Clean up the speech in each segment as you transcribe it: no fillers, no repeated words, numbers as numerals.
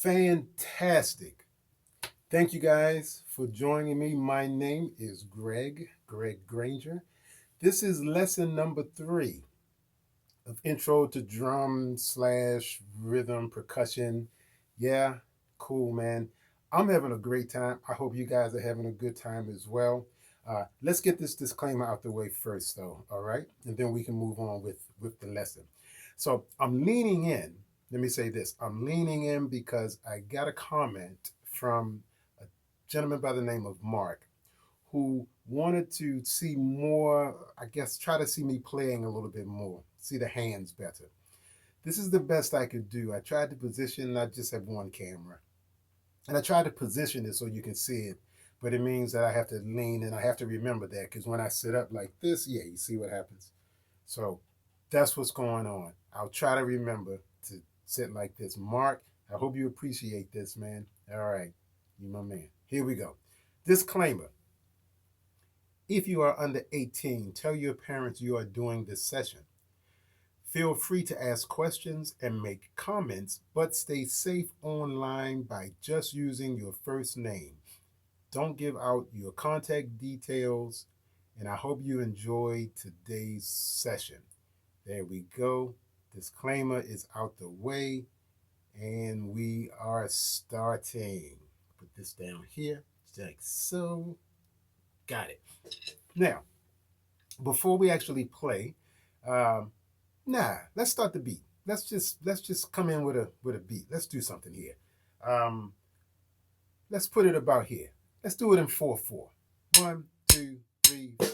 Fantastic. Thank you guys for joining me. My name is Greg Granger. This is lesson number 3 of Intro to Drum slash Rhythm Percussion. Yeah, cool, man. I'm having a great time. I hope you guys are having a good time as well. Let's get this disclaimer out the way first, though, all right? And then we can move on with the lesson. So I'm leaning in. Let me say this. I'm leaning in because I got a comment from a gentleman by the name of Mark who wanted to see more, I guess, try to see me playing a little bit more, see the hands better. This is the best I could do. I tried to position, I just have one camera. And I tried to position it so you can see it, but it means that I have to lean and I have to remember that because when I sit up like this, yeah, you see what happens. So that's what's going on. I'll try to remember to sit like this. Mark, I hope you appreciate this, man. All right, you my man. Here we go. Disclaimer. If you are under 18, tell your parents you are doing this session. Feel free to ask questions and make comments, but stay safe online by just using your first name. Don't give out your contact details, and I hope you enjoy today's session. There we go. Disclaimer is out the way, and we are starting. Put this down here, like so. Got it. Now, before we actually play, let's start the beat. Let's just come in with a beat. Let's do something here. Let's put it about here. Let's do it in 4/4. 1, 2, 3, 4.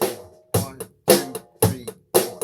1, 2, 3, 4.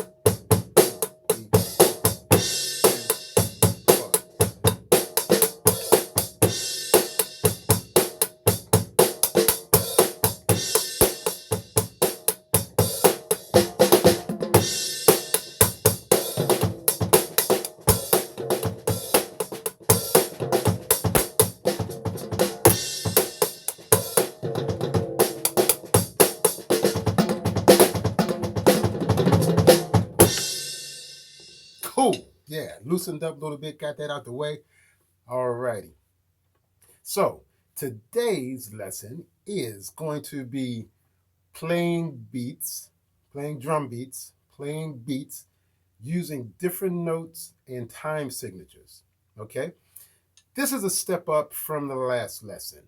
Cool. Yeah, loosened up a little bit, got that out the way. All righty. So today's lesson is going to be playing beats, playing drum beats, playing beats using different notes and time signatures. Okay? This is a step up from the last lesson.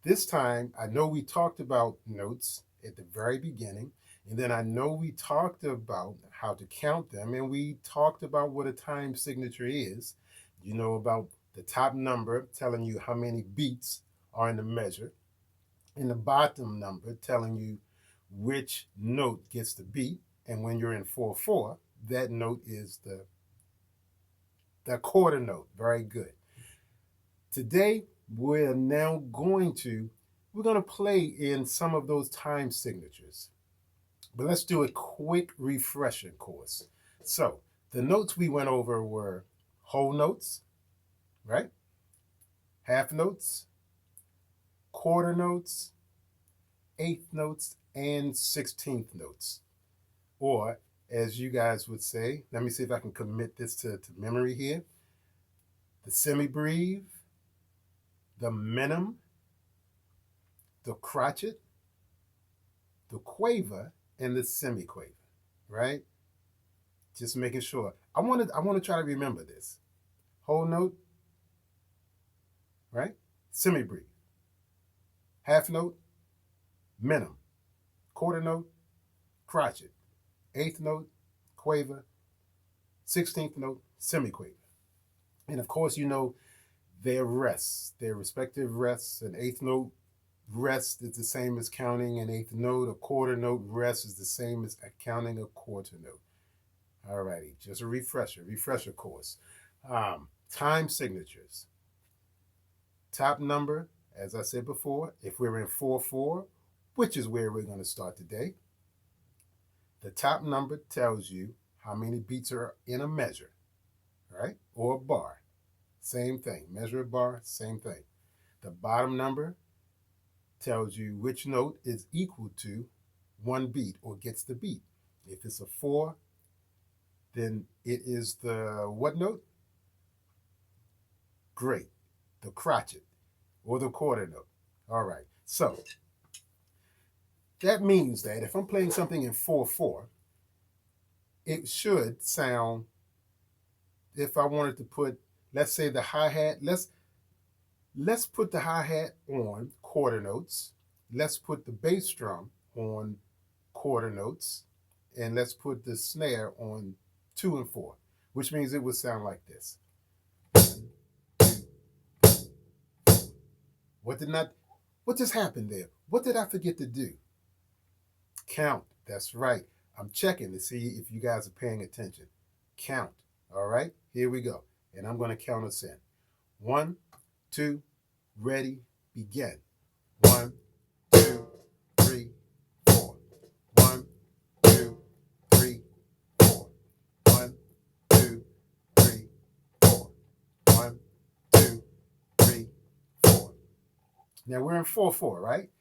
This time, I know we talked about notes at the very beginning, and then I know we talked about how to count them, and we talked about what a time signature is. You know about the top number telling you how many beats are in the measure, and the bottom number telling you which note gets the beat. And when you're in 4/4, that note is the quarter note. Very good. Today, we're going to play in some of those time signatures. But let's do a quick refresher course. So the notes we went over were whole notes, right? Half notes, quarter notes, eighth notes, and 16th notes. Or, as you guys would say, let me see if I can commit this to memory here. The semibreve, the minim, the crotchet, the quaver, and the semiquaver, right? Just making sure. I want to try to remember this. Whole note, right? Semibreve. Half note, minim. Quarter note, crotchet. Eighth note, quaver. 16th note, semiquaver. And of course, you know their rests, their respective rests. An eighth note rest is the same as counting an eighth note. A quarter note rest is the same as counting a quarter note. All righty, just a refresher course. Time signatures. Top number, as I said before, if we're in 4/4, which is where we're going to start today, the top number tells you how many beats are in a measure, right? Or a bar. Same thing. Measure a bar, same thing. The bottom number tells you which note is equal to one beat or gets the beat. If it's a 4, then it is the what note? Great. the crotchet, or the quarter note. All right, so that means that if I'm playing something in 4/4, it should sound, if I wanted to put, let's say the hi-hat, let's put the hi-hat on quarter notes. Let's put the bass drum on quarter notes. And let's put the snare on 2 and 4, which means it would sound like this. What just happened there? What did I forget to do? Count. That's right. I'm checking to see if you guys are paying attention. Count. All right, here we go. And I'm going to count us in. 1, 2, ready, begin. 1, 2, 3, 4. 1, 2, 3, 4. 1, 2, 3, 4. 1, 2, 3, 4. Now we're in 4/4, right?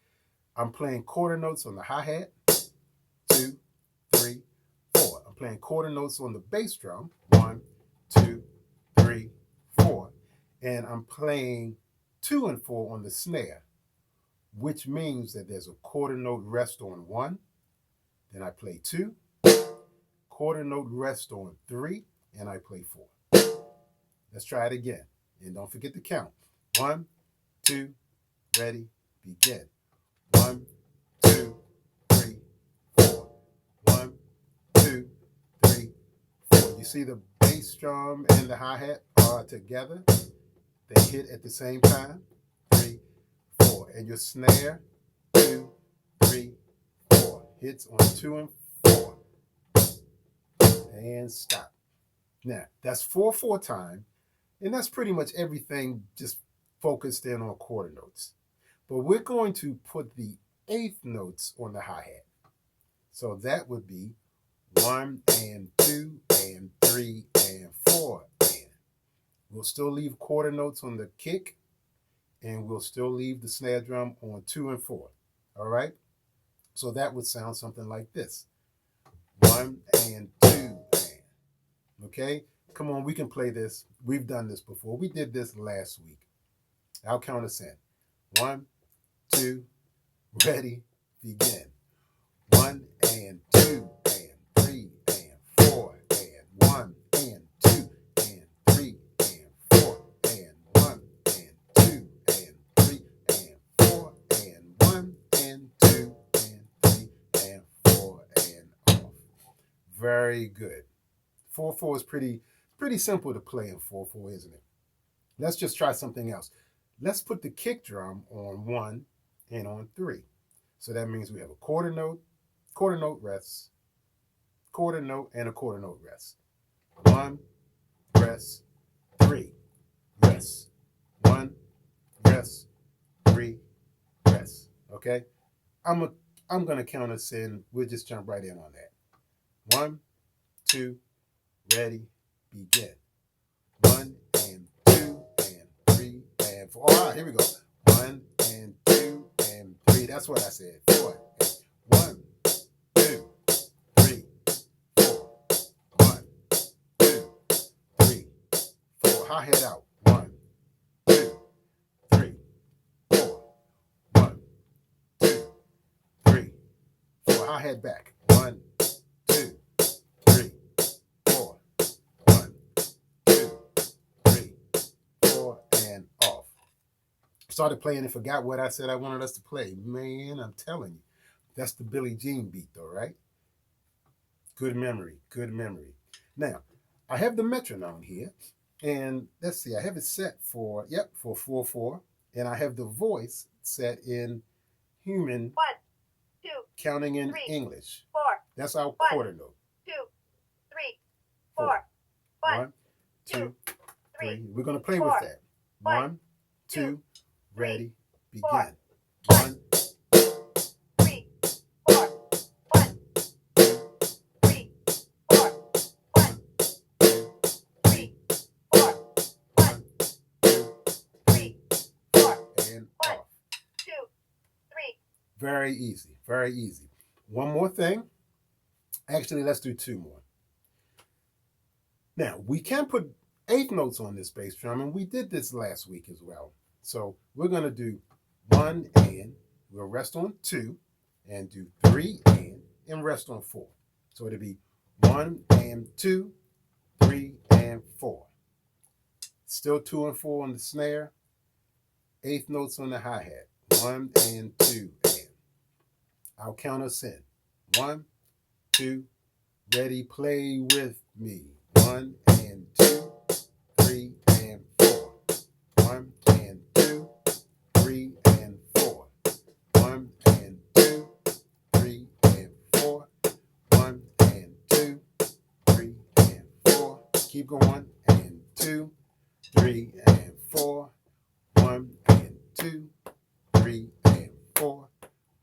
I'm playing quarter notes on the hi-hat. 2, 3, 4. I'm playing quarter notes on the bass drum. 1, 2, 3, 4. And I'm playing 2 and 4 on the snare, which means that there's a quarter note rest on 1. Then I play 2. Quarter note rest on 3. And I play 4. Let's try it again. And don't forget to count. 1, 2, ready, begin. 1, 2, 3, 4. 1, 2, 3, 4. You see the bass drum and the hi-hat are together. They hit at the same time. 3, 4. And your snare, 2, 3, 4. Hits on 2 and 4. And stop. Now, that's 4/4 time. And that's pretty much everything just focused in on quarter notes. But we're going to put the eighth notes on the hi-hat. So that would be 1 and 2 and 3 and 4 and. We'll still leave quarter notes on the kick, and we'll still leave the snare drum on 2 and 4. All right? So that would sound something like this. 1 and 2 and. Okay? Come on, we can play this. We've done this before. We did this last week. I'll count us in. 1, 2, ready, begin. 1 and 2 and 3 and 4 and 1 and 2 and 3 and 4 and 1 and 2 and 3 and 4 and 1 and 2 and 3 and 4 and off. Very good. 4/4 is pretty simple to play in 4/4, isn't it? Let's just try something else. Let's put the kick drum on 1 and on 3. So that means we have a quarter note rest, quarter note, and a quarter note rest. 1, rest, 3, rest. 1, rest, 3, rest. Okay? I'm going to count us in. We'll just jump right in on that. 1, 2, ready, begin. 1 and 2 and 3 and 4. All right, here we go. 1 and 2 and 3. That's what I said. 4. 1, 2, 3, 4. 1, 2, 3, 4. Hi-hat out. 1, 2, 3, 4. 1, 2, 3, 4. Hi-hat back. 1, 2, 3, 4. 1, 2, 3, 4, and off. Started playing and forgot what I said I wanted us to play. Man, I'm telling you. That's the Billie Jean beat, though, right? Good memory. Good memory. Now, I have the metronome here. And let's see, I have it set for 4/4. And I have the voice set in human. 1, 2, counting in 3, English. 4. That's our 1, quarter note. 2, 3, 4. 1, 2, 3. We're going to play with that. 1, 2, ready, begin. 1, 3, 4. 1, 3, 4. 1, 3, 4. 1, 3, 4. and off. 2, 3. Very easy. Very easy. One more thing. Actually, let's do 2 more. Now, we can put eighth notes on this bass drum, and we did this last week as well. So we're going to do 1 and, we'll rest on 2, and do 3 and rest on 4. So it'll be 1 and 2, 3 and 4. Still 2 and 4 on the snare, eighth notes on the hi-hat, 1 and 2 and. I'll count us in. 1, 2, ready, play with me. 1 and 2, 3 and 4. 1 and 2, 3 and 4. 1 and 2, 3 and 4. 1 and 2, 3 and 4. Keep going. And 2, 3 and 4. 1 and 2, 3 and 4.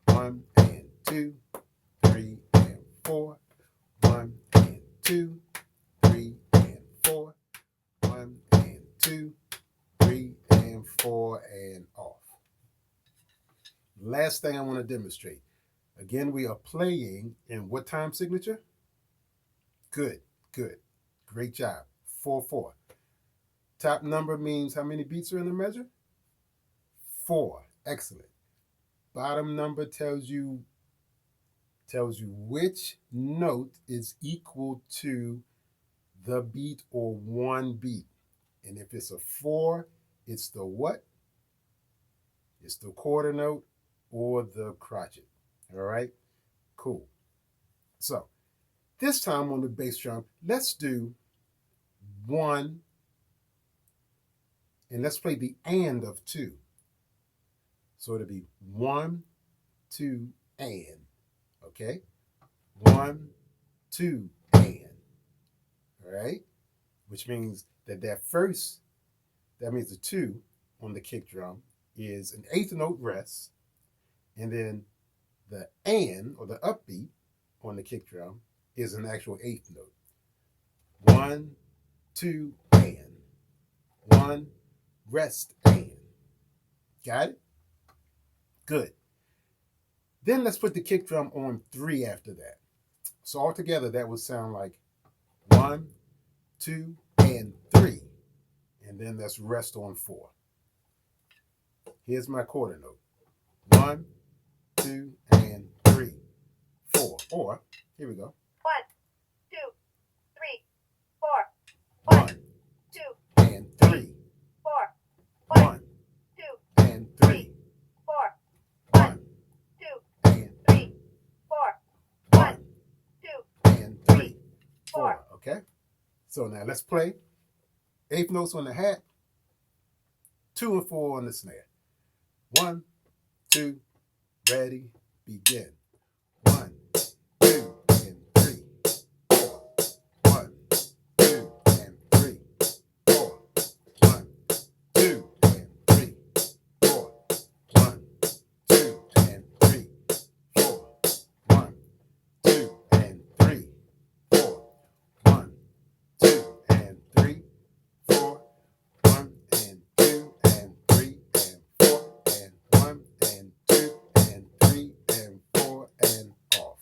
1 and 2, 3 and 4. 1 and 2, 3 and 4. 1 and 2, 3 and 4 and off. Last thing I want to demonstrate. Again, we are playing in what time signature? Good, good. Great job. 4/4. Top number means how many beats are in the measure? 4. Excellent. Bottom number tells you which note is equal to the beat or one beat. And if it's a 4, it's the what? It's the quarter note or the crotchet. All right? Cool. So this time on the bass drum, let's do 1 and let's play the and of 2. So it'll be 1, 2, and. Okay? 1, 2, and. All right? Which means that first, that means the 2 on the kick drum is an eighth note rest, and then the and or the upbeat on the kick drum is an actual eighth note. 1, 2, and. 1, rest, and. Got it? Good. Then let's put the kick drum on 3 after that. So altogether, that would sound like 1, 2, and 3. And then let's rest on 4. Here's my quarter note. 1, 2, and 3, 4. Or, here we go. 1, 2, 3, 4. 1, 2, and 3. 4. 1, 2, and 3. 4. 1, 2, and 3, 4. 1, 2, and 3, 4. 4. Okay? So now let's play. Eighth notes on the hat. 2 and 4 on the snare. 1, 2, ready, begin. 1, 2, and 3, 4. 1, 2, and 3, 4. 1, 2, and 3, 4. 1, 2, and 3, 4. 1, 2, and 3, 4. 1, 2, and 3, 4. 1 and 2 and 3 and 4 and 1 and 2 and 3 and 4 and off.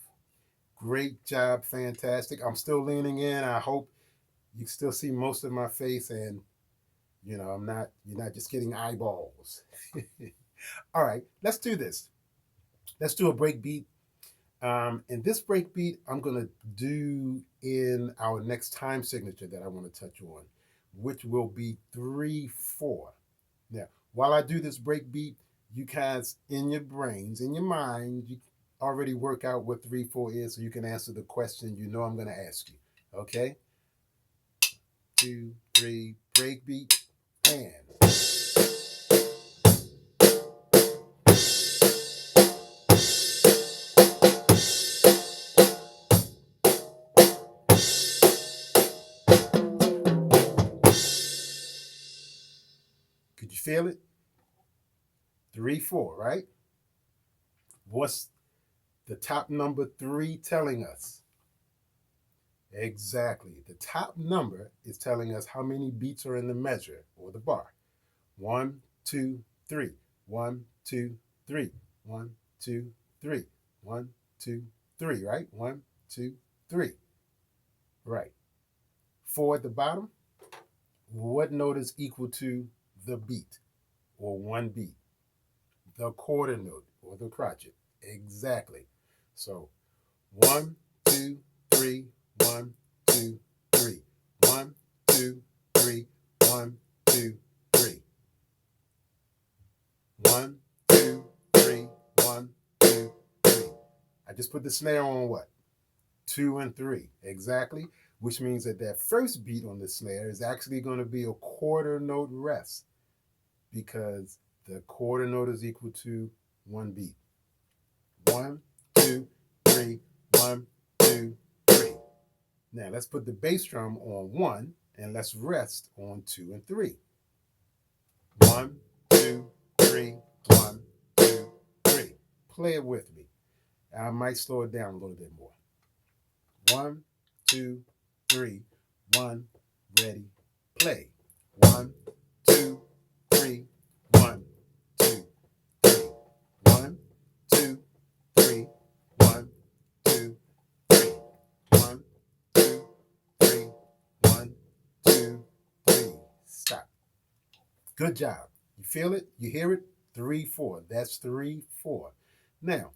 Great job, fantastic. I'm still leaning in. I hope you still see most of my face, and you're not just getting eyeballs. All right, let's do this. Let's do a break beat. And this break beat I'm gonna do in our next time signature that I want to touch on, which will be 3/4. Now, while I do this break beat, you guys in your brains, in your mind, you already work out what 3/4 is, so you can answer the question you know I'm going to ask you. Okay? 2, 3, break beat, and. Could you feel it? 3/4, right? What's the top number 3 telling us? Exactly. The top number is telling us how many beats are in the measure or the bar. 1, 2, 3. 1, 2, 3. 1, 2, 3. 1, 2, 3, right? 1, 2, 3. Right. 4 at the bottom. What note is equal to the beat or one beat? The quarter note or the crotchet. Exactly. So 1, 2, 3, 1, 2, 3. 1, 2, 3, 1, 2, 3. 1, 2, 3, 1, 2, 3. I just put the snare on what? 2 and 3. Exactly. Which means that that first beat on the snare is actually going to be a quarter note rest because the quarter note is equal to one beat. 1, 2, 3, 1, 2, 3. Now let's put the bass drum on 1 and let's rest on 2 and 3. 1, 2, 3, 1, 2, 3. Play it with me. I might slow it down a little bit more. 1, 2, 3, 1, ready, play. 1, 2, 3, 1, 2, 3. 1, 2, 3, 1, 2, 3. 1, 2, 3, 1, 2, 3. Stop. Good job. You feel it? You hear it? 3, 4. That's 3, 4. Now,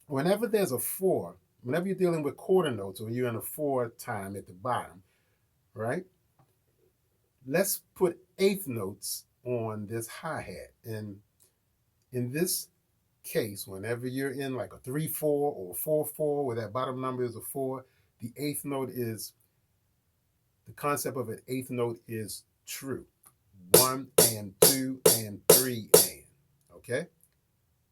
whenever there's a 4, whenever you're dealing with quarter notes or you're in a 4 time at the bottom, right? Let's put eighth notes on this hi-hat. And in this case, whenever you're in like a 3, 4 or 4, 4, where that bottom number is a 4, the eighth note is, the concept of an eighth note is true. 1 and 2 and 3 and. Okay?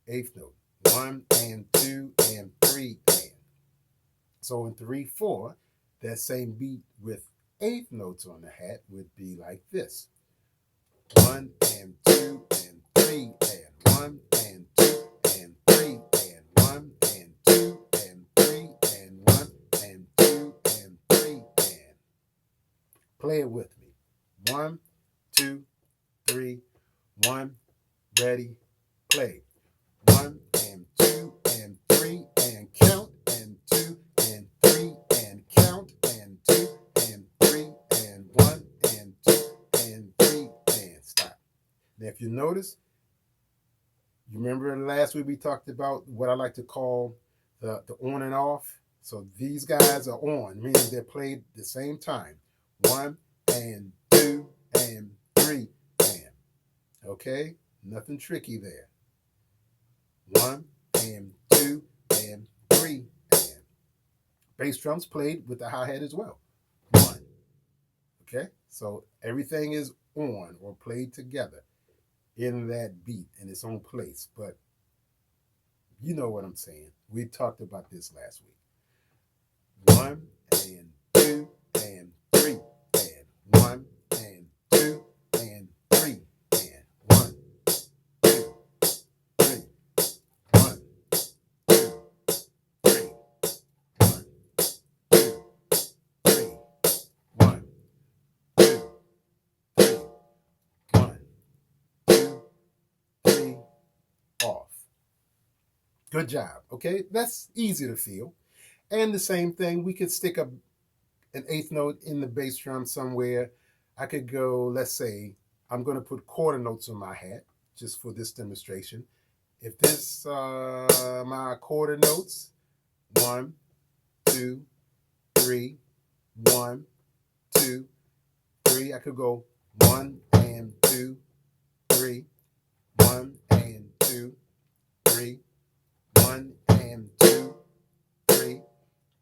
Eighth note. 1 and 2 and 3 and. So in 3, 4, that same beat with eighth notes on the hat would be like this. 1 and 2 and 3 and 1 and 2 and 3 and 1 and 2 and 3 and 1 and 2 and 3 and. Play it with me. 1, 2, 3, 1, ready, play. 1 and 2 and 3 and count and 2 and 3 and count and 2 and 3 and 1 and 2 and 3 and stop. Now, if you notice, you remember last week we talked about what I like to call the on and off. So these guys are on, meaning they're played the same time. 1 and 2 and 3 and. Okay? Nothing tricky there. 1 and 2 and 3 and. Bass drums played with the hi-hat as well. 1. Okay? So everything is on or played together in that beat in its own place. But you know what I'm saying. We talked about this last week. 1 and 2 and 3 and. 1 and 2 and 3 and. 1, 2, 3. 1, 2, 3. 1, 2, 3. 1, 2, 3. 1, 2, 3. Off. Good job. Okay, that's easy to feel. And the same thing, we could stick an eighth note in the bass drum somewhere. I could go, let's say, I'm going to put quarter notes on my hat just for this demonstration. If this my quarter notes, 1, 2, 3, 1, 2, 3. I could go 1 and 2, 3, 1 and 2, 3, 1 and 2, 3,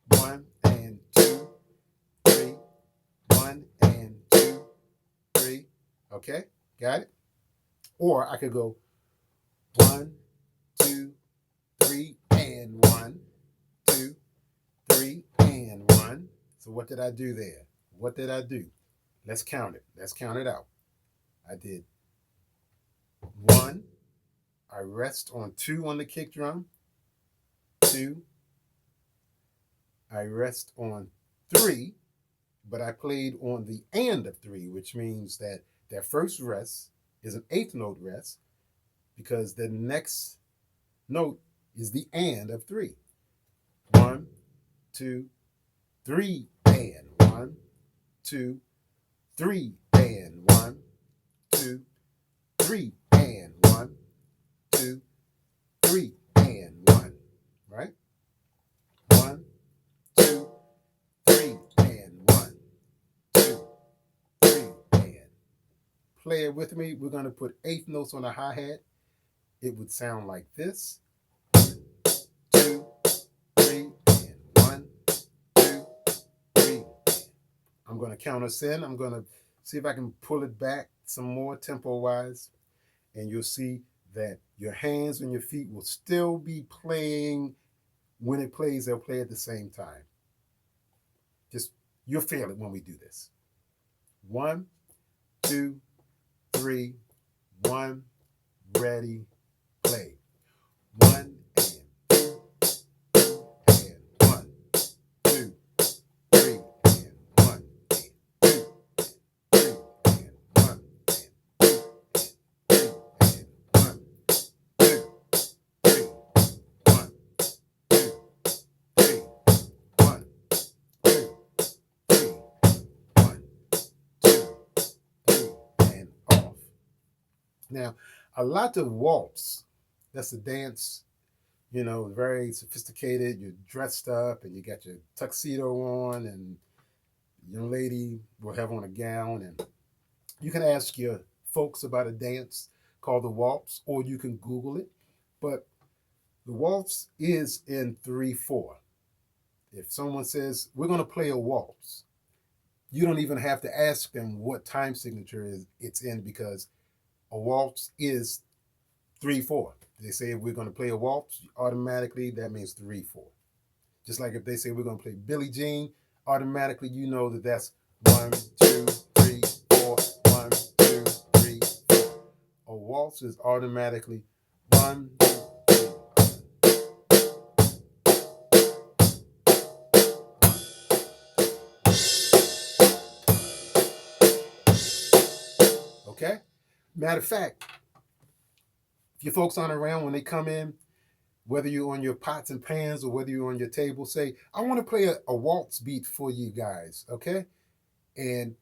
1 and 2, 3, 1 and 2, 3. Okay, got it? Or I could go 1, 2, 3, and 1, 2, 3, and 1. So what did I do there? What did I do? Let's count it. Let's count it out. I did 1. I rest on 2 on the kick drum. 2. I rest on 3, but I played on the and of 3, which means that that first rest is an eighth note rest because the next note is the and of 3. 1, 2, 3, and. 1, 2, 3, and. and 1, 2, 3, and 1, 2, 3, and 1. Right? 1, 2, 3, and 1, 2, 3, and. Play it with me. We're going to put eighth notes on the hi-hat. It would sound like this. 1, 2, 3, and 1, 2, 3. I'm going to count us in. I'm going to see if I can pull it back some more tempo-wise. And you'll see that your hands and your feet will still be playing. When it plays, they'll play at the same time. Just, you'll feel it when we do this. 1, 2, 3, 1, ready, play. 1 and 2, and 1, 2, 3, and 1, and 2, 3, and 1, and 2, 3, and 1, 2, 3, 1, 2, 3, 1, 2, 3, 1, 2, 3, and off. Now, a lot of waltz, that's a dance, very sophisticated. You're dressed up and you got your tuxedo on, and the young lady will have on a gown. And you can ask your folks about a dance called the waltz, or you can Google it. But the waltz is in 3/4. If someone says, we're going to play a waltz, you don't even have to ask them what time signature it's in, because a waltz is 3/4. They say if we're going to play a waltz, automatically that means 3/4. Just like if they say we're going to play Billie Jean, automatically you know that that's 1, 2, 3, 4, 1, 2, 3, 4. A waltz is automatically 1, 2, 3. Okay? Matter of fact, if your folks aren't around when they come in, whether you're on your pots and pans or whether you're on your table, say, I want to play a waltz beat for you guys, okay? And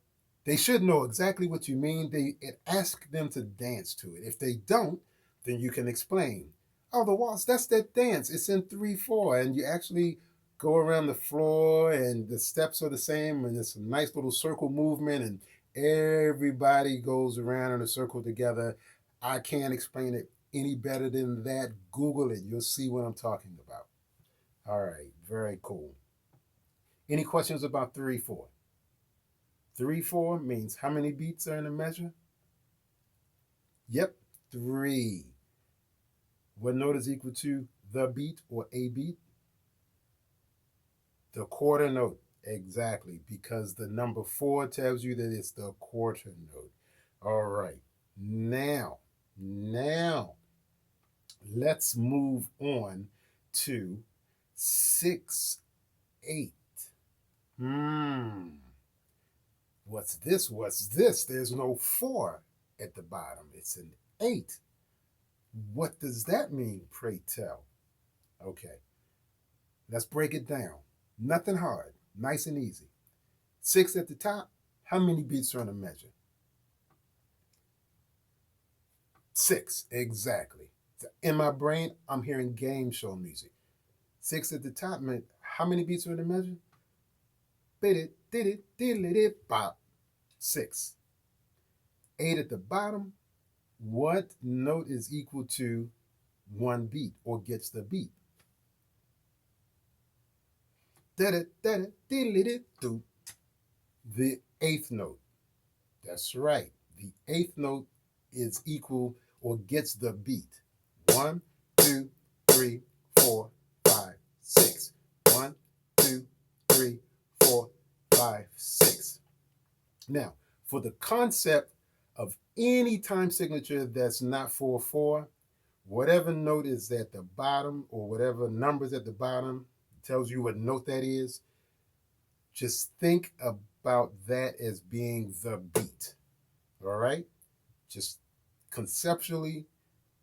they should know exactly what you mean. Ask them to dance to it. If they don't, then you can explain. Oh, the waltz, that's that dance. It's in 3/4. And you actually go around the floor and the steps are the same, and it's a nice little circle movement, and everybody goes around in a circle together. I can't explain it any better than that. Google it. You'll see what I'm talking about. All right, very cool. Any questions about 3/4? 3/4 means how many beats are in a measure? Yep, 3. What note is equal to the beat or a beat? The quarter note. Exactly, because the number 4 tells you that it's the quarter note. All right. Now, let's move on to 6/8. What's this? What's this? There's no 4 at the bottom. It's an 8. What does that mean, pray tell? Okay, let's break it down. Nothing hard, nice and easy. 6 at the top, how many beats are on a measure? 6, exactly. In my brain, I'm hearing game show music. 6 at the top meant how many beats are in the measure? Bop. 6. 8 at the bottom, what note is equal to 1 beat or gets the beat? The 8th note. That's right. The 8th note is equal or gets the beat. 1, 2, 3, 4, 5, 6. 1, 2, 3, 4, 5, 6. Now, for the concept of any time signature that's not 4/4, whatever note is at the bottom or whatever numbers at the bottom tells you what note that is, just think about that as being the beat. All right? Just conceptually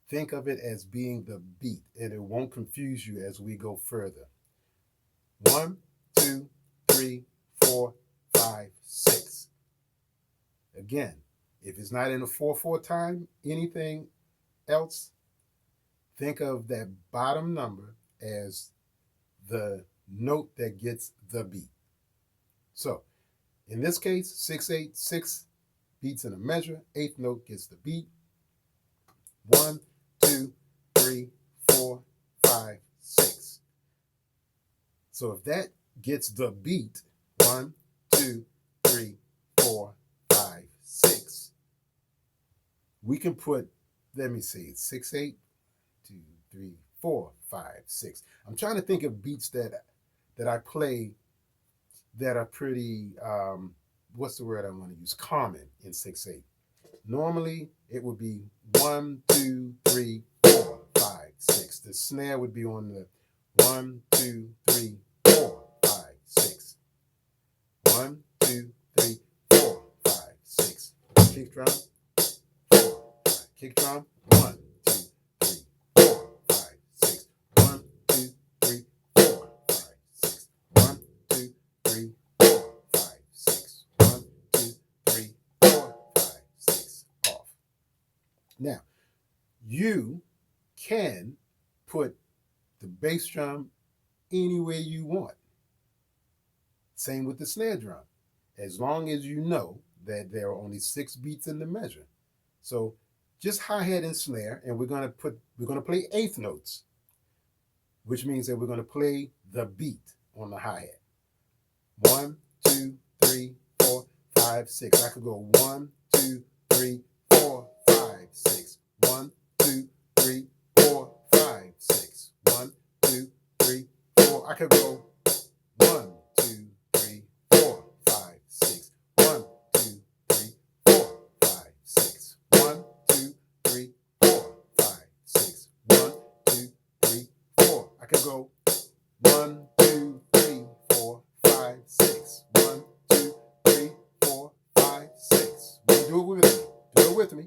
think of it as being the beat, and it won't confuse you as we go further. 1, 2, 3, 4, 5, 6. Again, if it's not in a 4/4 time, anything else, think of that bottom number as the note that gets the beat. So in this case, 6/8, 6 beats in a measure, eighth note gets the beat. 1, 2, 3, 4, 5, 6. So if that gets the beat, 1, 2, 3, 4, 5, 6, we can put, let me see, 6/8, 2, 3, 4, 5, 6. I'm trying to think of beats that I play that are pretty, what's the word I want to use? Common in 6/8. Normally, it would be 1, 2, 3, 4, 5, 6. The snare would be on the 1, 2, 3, 4, 5, 6. 1, 2, 3, 4, 5, 6. Kick drum, 4, 5. Kick drum, 1, 2, 3, 4, 5, 6. 1, 2, 3, 4, 5, 6. 1, 2, 3, 4, 5, 6. 1, 2, 3, 4, 5, 6. Off. Now, you can put the bass drum anywhere you want. Same with the snare drum, as long as you know that there are only 6 beats in the measure. So just hi-hat and snare, and we're gonna play eighth notes, which means that we're gonna play the beat on the hi-hat. 1, 2, 3, 4, 5, 6. I could go 1, 2, 3, 4, 5, 6. 1, 2, 3, 4, 5, 6. 1, 2, 3, 4. I could go 1, 2, 3, 4, 5, 6. 1, 2, 3, 4, 5, 6. 1, 2, 3, 4, 5, 6. 1, 2, 3, 4. I could go 1, 2, 3, 4, 5, 6. 1, 2, 3, 4, 5, 6. Do it with me. Do it with me.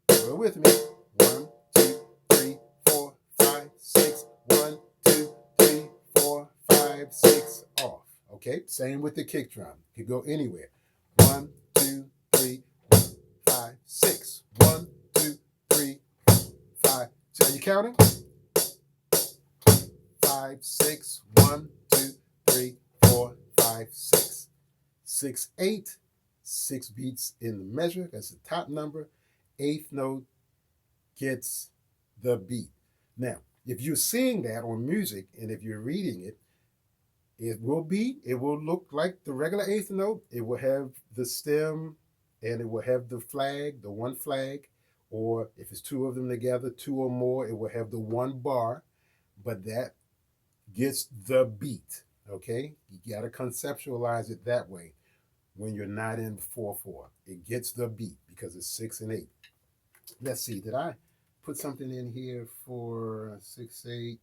Do it with me. 1, 2, 3, 4, 5, 6. 1, 2, 3, 4, 5, 6. Off. Okay. Same with the kick drum. You could go anywhere. 1, 2, 3, 4, 5, 6. 1, 2, 3, 4, 5. So are you counting? 5, 6. 1, 2, 3, 4, 5, 6. 6/8, 6 beats in the measure. That's the top number. Eighth note gets the beat. Now, if you're seeing that on music and if you're reading it, it will look like the regular eighth note. It will have the stem and it will have the flag, the one flag, or if it's 2 of them together, 2 or more, it will have the 1 bar, but that gets the beat. Okay, you got to conceptualize it that way when you're not in 4/4. It gets the beat because it's 6 and 8. Let's see, did I put something in here for 6/8?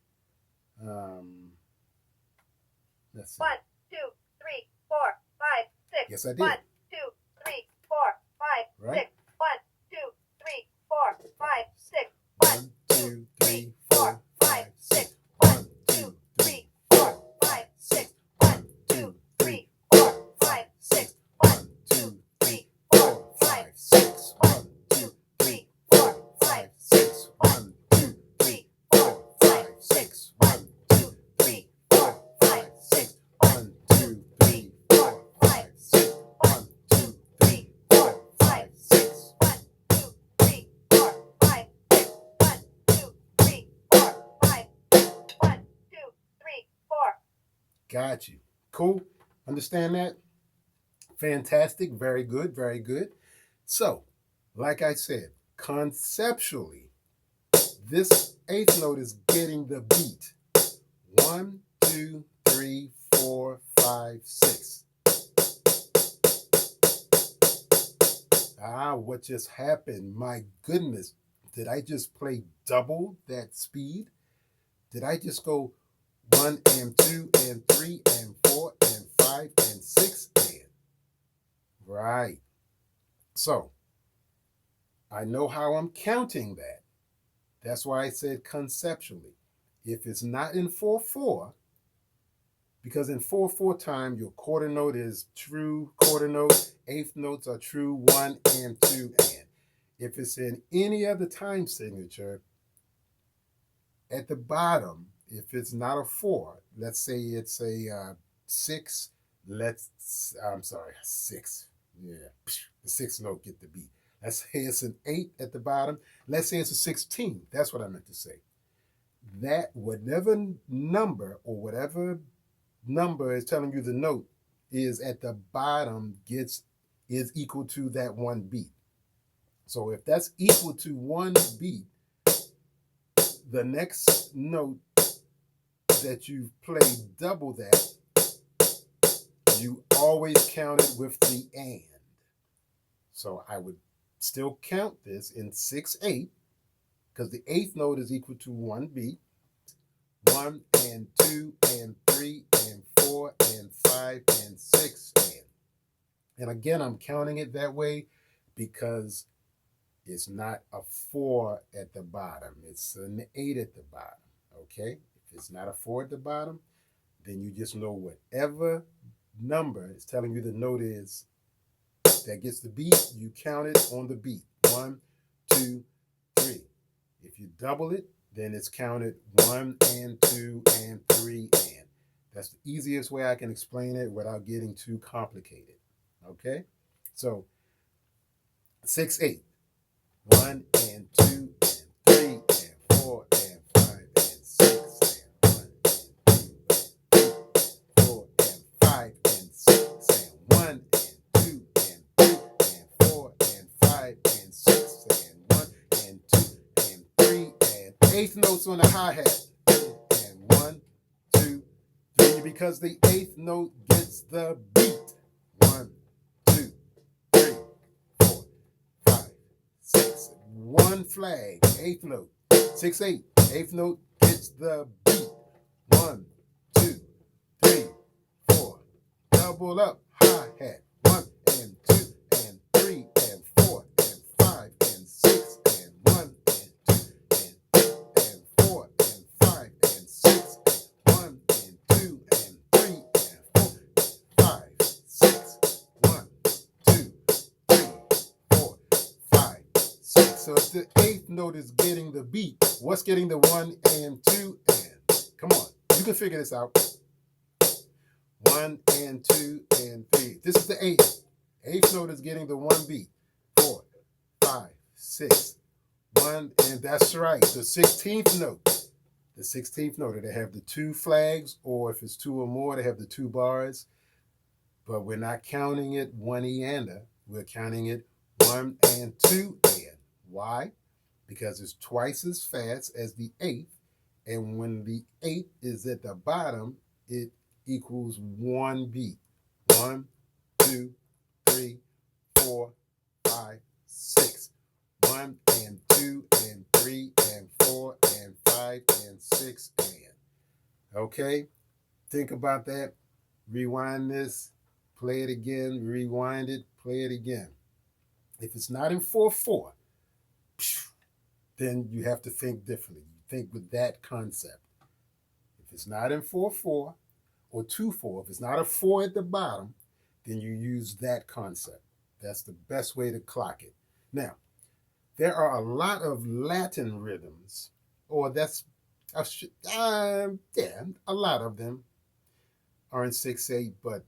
Let's see. 1, 2, 3, 4, 5, 6. Yes, I did. 1, 2, 3, 4, 5, Right? 6. 1, 2, 3, 4, 5, 6. 1, 2, 3, 4, 5, 6. 1, 2, 3, 4, 5, 6. 1, 2, 3, 4, 5, 6. 1, 2, 3, 4, 5, 6. 1, 2, 3, 4, 5, 6. 1, 2, 3, 4, 5, 6. 1, 2, 3, 4, 5, 6. 1, 2, 3, 4, 5, 6. 1, 2, 3, 4, 5, 6. 1, 2, 3, 4, 5, 6. 1, 2, 3, 4, 5, 6. 1, 2, 3, 4. Got you. Cool. Understand that? Fantastic. Very good. Very good. So, like I said, conceptually, this eighth note is getting the beat. 1, 2, 3, 4, 5, 6. What just happened? My goodness. Did I just play double that speed? Did I just go 1 and 2 and 3 and 4 and 5 and 6 and? Right. So, I know how I'm counting that. That's why I said conceptually. If it's not in 4/4, Because in 4/4 time, your quarter note is true quarter note, eighth notes are true 1 and 2 and. If it's in any other time signature, at the bottom, if it's not a 4, let's say it's a 6, I'm sorry, 6. Yeah, the 6th note get the beat. Let's say it's an 8 at the bottom. Let's say it's a 16. That's what I meant to say. That whatever number or whatever number is telling you the note is at the bottom is equal to that one beat. So if that's equal to one beat, the next note that you've played double that, you always count it with the and. So I would still count this in 6/8 because the eighth note is equal to one beat. 1 and 2 and 3 and 4 and 5 and 6 and. And again, I'm counting it that way because it's not a 4 at the bottom. It's an 8 at the bottom. Okay? If it's not a 4 at the bottom, then you just know whatever number is telling you the note is that gets the beat, you count it on the beat. 1, 2, 3. If you double it, then it's counted 1 and 2 and 3 and. That's the easiest way I can explain it without getting too complicated. Okay? So 6/8. 1 and 2 and 3 and 4 and 5 and 6 and 1 and 2 and 4 and 5 and 6 and 1 and 2 and 3 and 4 and 5 and 6 and 1 and 2 and 3 and eighth notes on the hi-hat. And 1, 2, 3 because the eighth note gets the beat. 1, 2, 3, 4, 5, 6. One flag, eighth note. 6/8, eighth note gets the beat. 1, 2, 3, 4. Double up, hi-hat. 1 and 2 and 3 and 4 and 5 and 6 and 1 and 2 and 3 and 4 and 5 and 6 and 1 and 2 and 3 and 4 5 6 1 2 3 4 5 6. So if the eighth note is getting the beat, what's getting the 1 and 2 and? Come on, you can figure this out. 1 and 2 and 3. This is the eighth. Eighth note is getting the one beat. 4, 5, 6, 1, and that's right. The 16th note. The 16th note, they have the 2 flags, or if it's 2 or more, they have the 2 bars. But we're not counting it 1 eander. We're counting it 1 and 2 and. Why? Because it's twice as fast as the eighth. And when the eighth is at the bottom, it equals one beat. 1, 2, 3, 4, 5, 6. 1 and 2 and 3 and 4 and 5 and 6 and. Okay? Think about that. Rewind this. Play it again. Rewind it. Play it again. If it's not in 4/4, then you have to think differently. You think with that concept. If it's not in 4/4 or 2/4, if it's not a 4 at the bottom, then you use that concept. That's the best way to clock it. Now, there are a lot of Latin rhythms, or a lot of them are in 6/8, but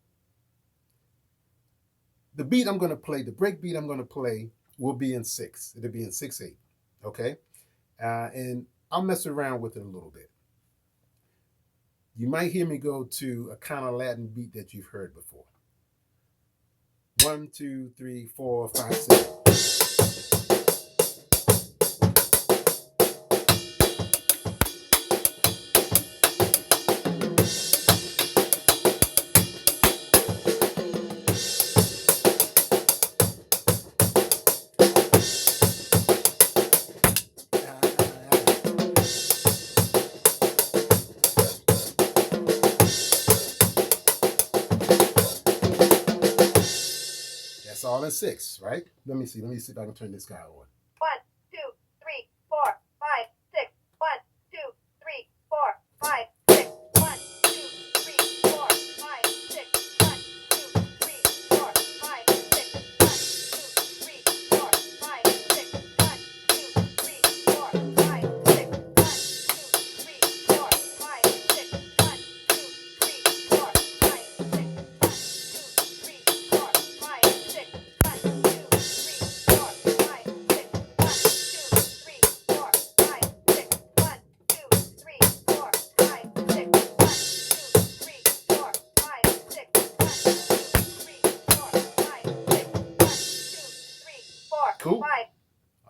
the beat I'm going to play, the break beat I'm going to play, will be in 6. It'll be in 6/8, okay? And I'll mess around with it a little bit. You might hear me go to a kind of Latin beat that you've heard before. 1, 2, 3, 4, 5, 6. That's all in 6, right? Let me see if I can turn this guy on. 1, 2, 3, 4, 5, 6. 1, 2, 3, 4, 5, 6. 1, 2, 3, 4,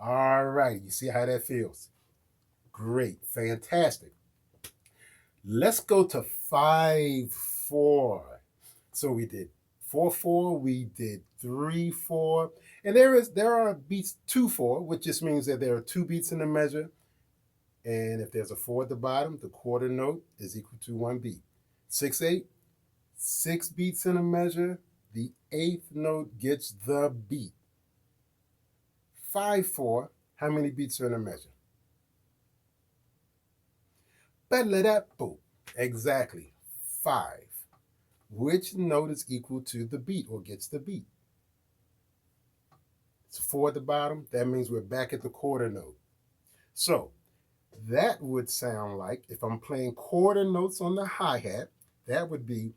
All right, you see how that feels? Great, fantastic. Let's go to 5/4. So we did 4/4, we did 3/4, and there are beats 2/4, which just means that there are two beats in the measure. And if there's a 4 at the bottom, the quarter note is equal to one beat. 6/8, 6 beats in a measure, the eighth note gets the beat. 5/4, how many beats are in a measure? Exactly, 5. Which note is equal to the beat or gets the beat? It's 4 at the bottom. That means we're back at the quarter note. So that would sound like, if I'm playing quarter notes on the hi-hat, that would be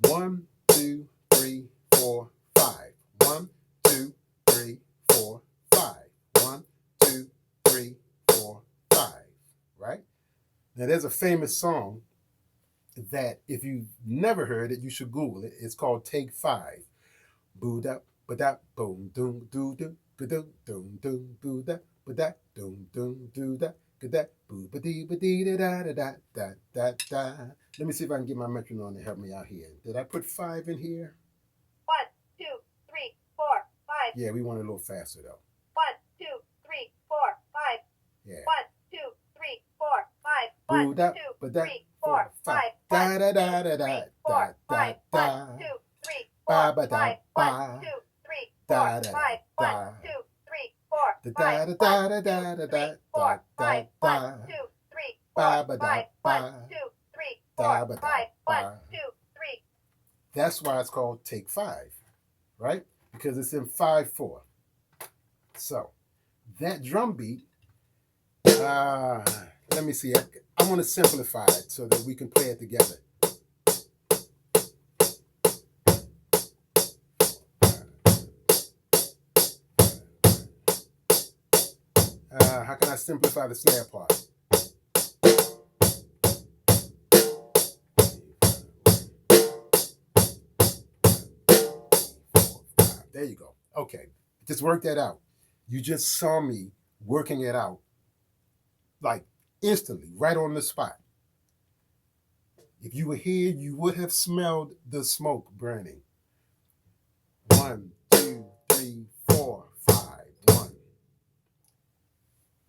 1, 2, 3, 4, 5. 1, 2, 3, 4, 5. 1, 2, 3, 4, 5. Right? Now there's a famous song that if you've never heard it, you should Google it. It's called Take 5. Boo da ba da boom doom doo doo doom doom doom boo da ba da doom doom doo da da boo ba dee da da da da da da. Let me see if I can get my metronome to help me out here. Did I put 5 in here? 1, 2, 3, 4, 5. Yeah, we want it a little faster though. 1, 2, 3, 4, 5. Yeah. 1, 2, 3, 4, 5. Boo 1, da 2, ba da 3, 4, 5. da da da da da da da da. 1, 2, 3, Ba 4, ba da 5. ba. 1, 2, 3, Da 4, da 5. da. 1, 2, 3, 4, Da 5. da da da da da da 4, da 5. da. 1, 2, 3, Ba 4, ba da 5. ba. 1, 2, 3, Da 4, ba da 5. 1, ba. 2, 3. That's why it's called Take 5, right? Because it's in 5/4. So that drum beat, let me see. I want to simplify it so that we can play it together. How can I simplify the snare part? There you go. Okay, just work that out. You just saw me working it out, like instantly, right on the spot. If you were here, you would have smelled the smoke burning. 1, 2, 3, 4, 5. 1.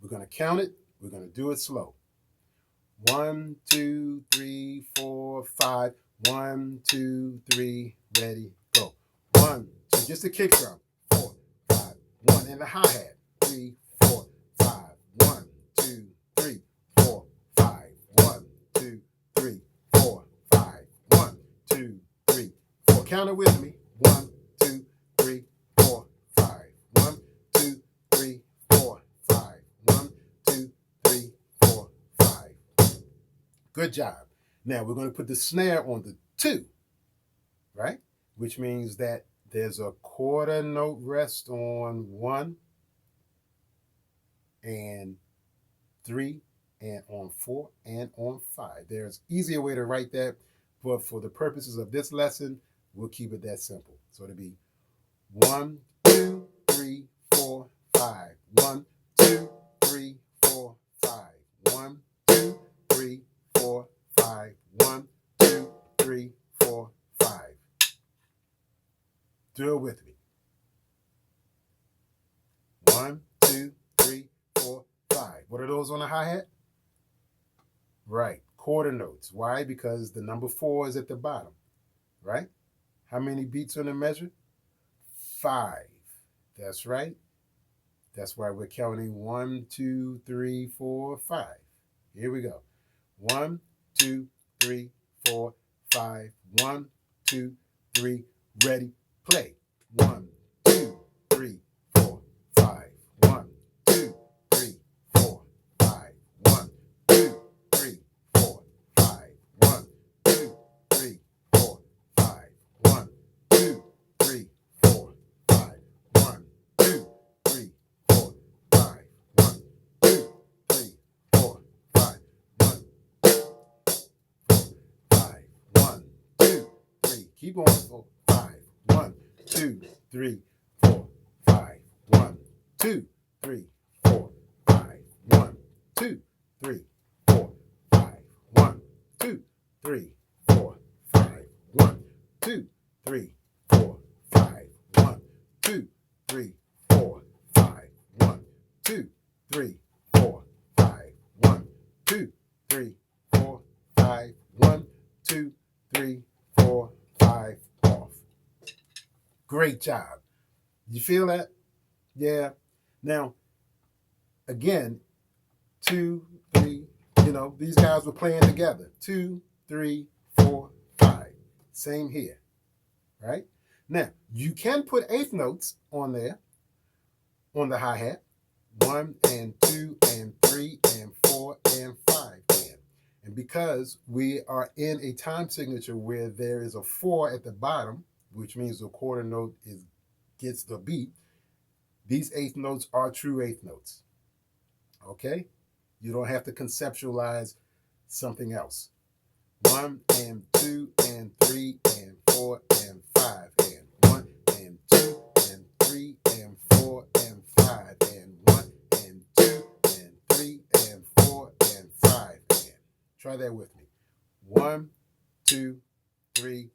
We're going to count it. We're going to do it slow. 1, 2, 3, 4, 5. 1, 2, 3, ready, go. 1, 2, just a kick drum. 4, 5, 1, and the hi-hat. 3, 4, 5. 1, 2, 3, 4, 5. 1, 2, 3, 4, 5. 1, 2, 3, 4. Count it with me. 1, 2, 3, 4, 5. 1, 2, 3, 4, 5. 1, 2, 3, 4, 5. Good job. Now we're going to put the snare on the 2, right? Which means that there's a quarter note rest on 1 and 3 and on 4 and on 5. There's easier way to write that, but for the purposes of this lesson, we'll keep it that simple. So it'll be 1, 2, 3, 4, 5. 1, 2, 3, 4, 5. 1, 2, 3, 4, 5. 1, 2, 3, 4, 5. Do it with me. 1, 2, 3, 4, 5. What are those on the hi-hat? Right, quarter notes. Why? Because the number 4 is at the bottom, right? How many beats on the measure? 5. That's right. That's why we're counting 1, 2, 3, 4, 5. Here we go. 1, 2, 3, 4, 5. 1, 2, 3, ready, play. 1, 2, 3, 4, 5. 1, 2, 3, 4, 5. 1, 2, 3, 4, 5. 1, 2, 3, 4, 5. 1, 2, 3, 4, 5. 1, 2, 3, 4, 5. 1, 2, 3, 4, 5. 1, 5. 1, 2, 3. Keep going for 5. 1, 2, 3, 4, 5. 1, 2, 3, 2, 3, 4, 5. 1, 2, 3, 4, 5. 1, 2, 3, 4, 5. 1, 2, 3, 4, 5. 1, 2, 3, 4, 5. 1, 2, 3, 4, 5. 1, 2, 3, 4, 5. Off. Great job. You feel that? Yeah. Now, again, 2, 3, these guys were playing together. 2, 3, 4, 5. Same here, right? Now, you can put eighth notes on there, on the hi-hat. 1 and 2 and 3 and 4 and 5 and because we are in a time signature where there is a 4 at the bottom, which means the quarter note gets the beat, these eighth notes are true eighth notes. Okay? You don't have to conceptualize something else. 1 and 2 and 3 and 4 and 5 and 1 and 2 and 3 and 4 and 5 and 1 and 2 and 3 and 4 and 5 and. Try that with me. 1, 2, 3,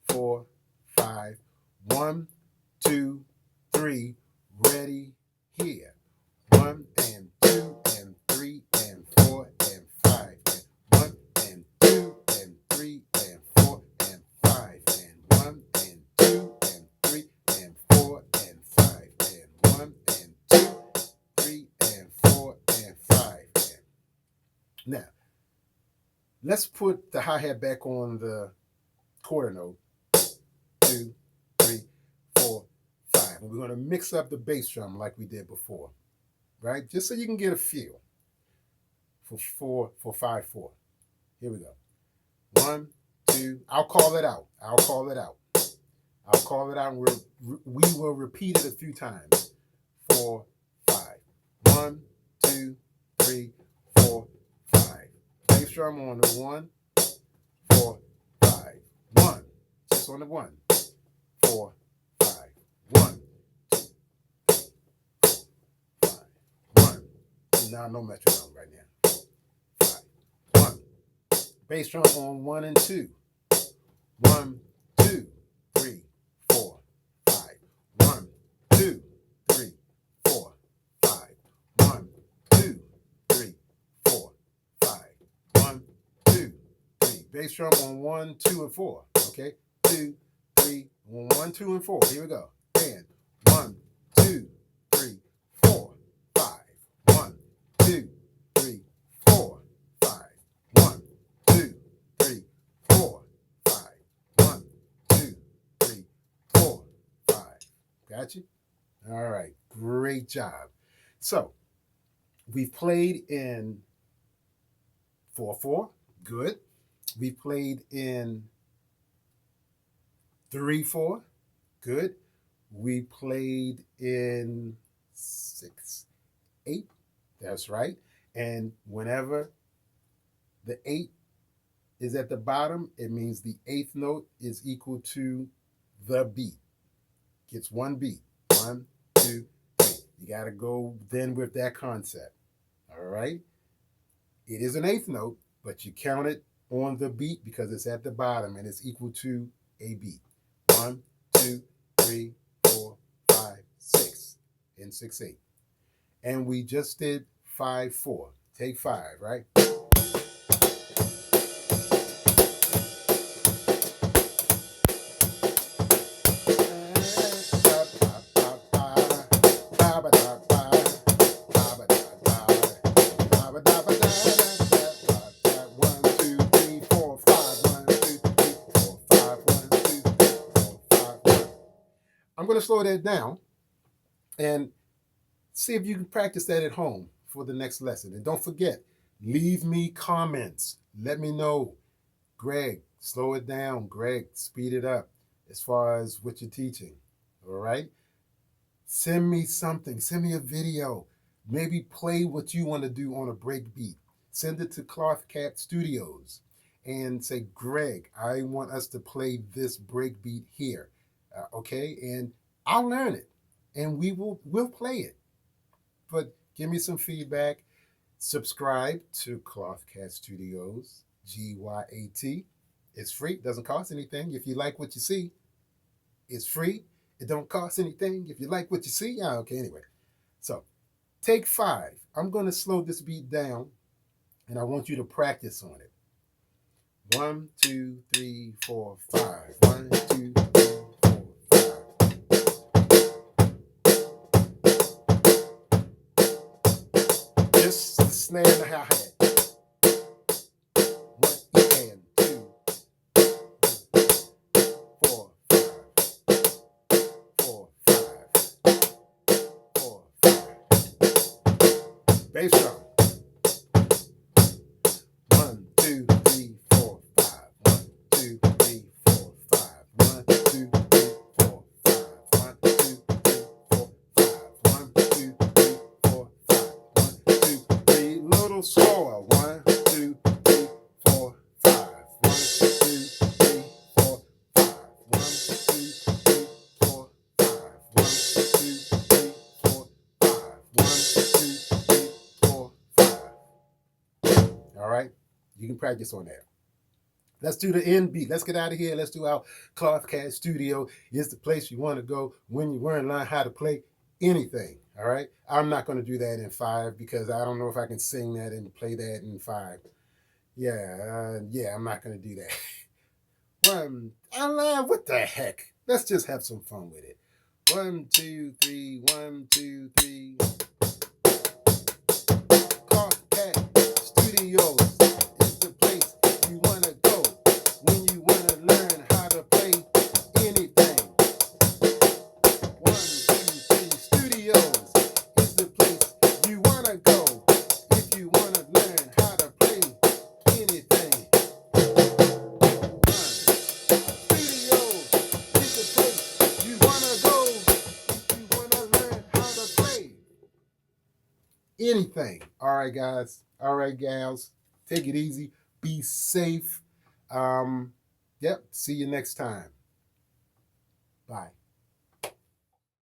4, 5. 1, 2, 3. Ready, here. 1 and 2 and 3 and 4 and 5 and 1 and 2 and 3 and 4 and 5 and 1 and 2 and 3 and 4 and 5 and 1 and 2, 3 and 4 and 5 and. Now, let's put the hi-hat back on the quarter note. 2, 3, 4, 5. And we're going to mix up the bass drum like we did before, right? Just so you can get a feel for 5/4. Here we go. 1, 2. I'll call it out. I'll call it out. And we will repeat it a few times. 4, 5. 1, 2, 3, 4, 5. Bass drum on the 1, 4, 5. 1. Just on the 1, 4, 5. 1, 2, 5. 1. Now no metronome right now. 5. 1. Bass drum on 1 and 2. 1, 2, 3, 4, 5. 1, 2, 3, 4, 5. 1, 2, 3, 4, 5. 1, 2, 3. Bass drum on 1, 2, and 4. Okay? 2, 3, 1, 2, and 4. Here we go. And 1, 2, 3, 4, 5. 1, 2, 3, 4, 5. 1, 2, 3, 4, 5. 1, 2, 3, 4, 5. Got you? All right. Great job. So we've played in 4/4. Good. We played in 3/4. Good. We played in 6/8. That's right. And whenever the 8 is at the bottom, it means the eighth note is equal to the beat. Gets one beat. 1, 2, 3. You got to go then with that concept. All right. It is an eighth note, but you count it on the beat because it's at the bottom and it's equal to a beat. 1, 2, 3, 4, 5, 6 in 6/8. And we just did 5/4. Take 5, right? I'm going to slow that down and see if you can practice that at home for the next lesson. And don't forget, leave me comments. Let me know, Greg, slow it down. Greg, speed it up as far as what you're teaching. All right? Send me something. Send me a video. Maybe play what you want to do on a break beat. Send it to Cloth Cat Studios and say, Greg, I want us to play this break beat here. Okay? And I'll learn it and we'll play it. But give me some feedback. Subscribe to Cloth Cat Studios, GYAT. It's free, doesn't cost anything. If you like what you see, it's free. It don't cost anything. If you like what you see, yeah, okay, anyway. So, take 5. I'm going to slow this beat down, and I want you to practice on it. 1, 2, 3, 4, 5. 1, 2, 3, 4, 5. Just the snare and the hi-hat. 1 and 2, 4, 4, 4, 5. Bass drum. 1, 2, 3, 4, 5. 1, 2, 3, 4, 5. 1, 2, 3, 4, 5. 1, 2, 3, 4, 5. 1, 2, 3, 4, 5. 1, 2, 3. Little slower. 1, 2, 3, 4, 5. 1, 2, 3, 4, 5. 1, 2, 3, 4, 5. 1, 2, 3, 4, 5. 1, 2, 3, 4, 5. All right? You can practice on that. Let's do the end beat. Let's get out of here. Let's do our Cloth Cat Studio. It's the place you want to go when you want to learn how to play anything. All right? I'm not going to do that in 5 because I don't know if I can sing that and play that in 5. Yeah, I'm not going to do that. What the heck? Let's just have some fun with it. 1, 2, 3, 1, 2, 3. Cloth Cat Studios is the place you want to go when you want to learn how to play anything. 1, 2, 3 Studios is the place you want to go if you want to learn how to play anything. 1 Studios is the place you want to go if you want to learn how to play anything. All right, guys. All right, gals. Take it easy. Be safe. Yep. See you next time. Bye.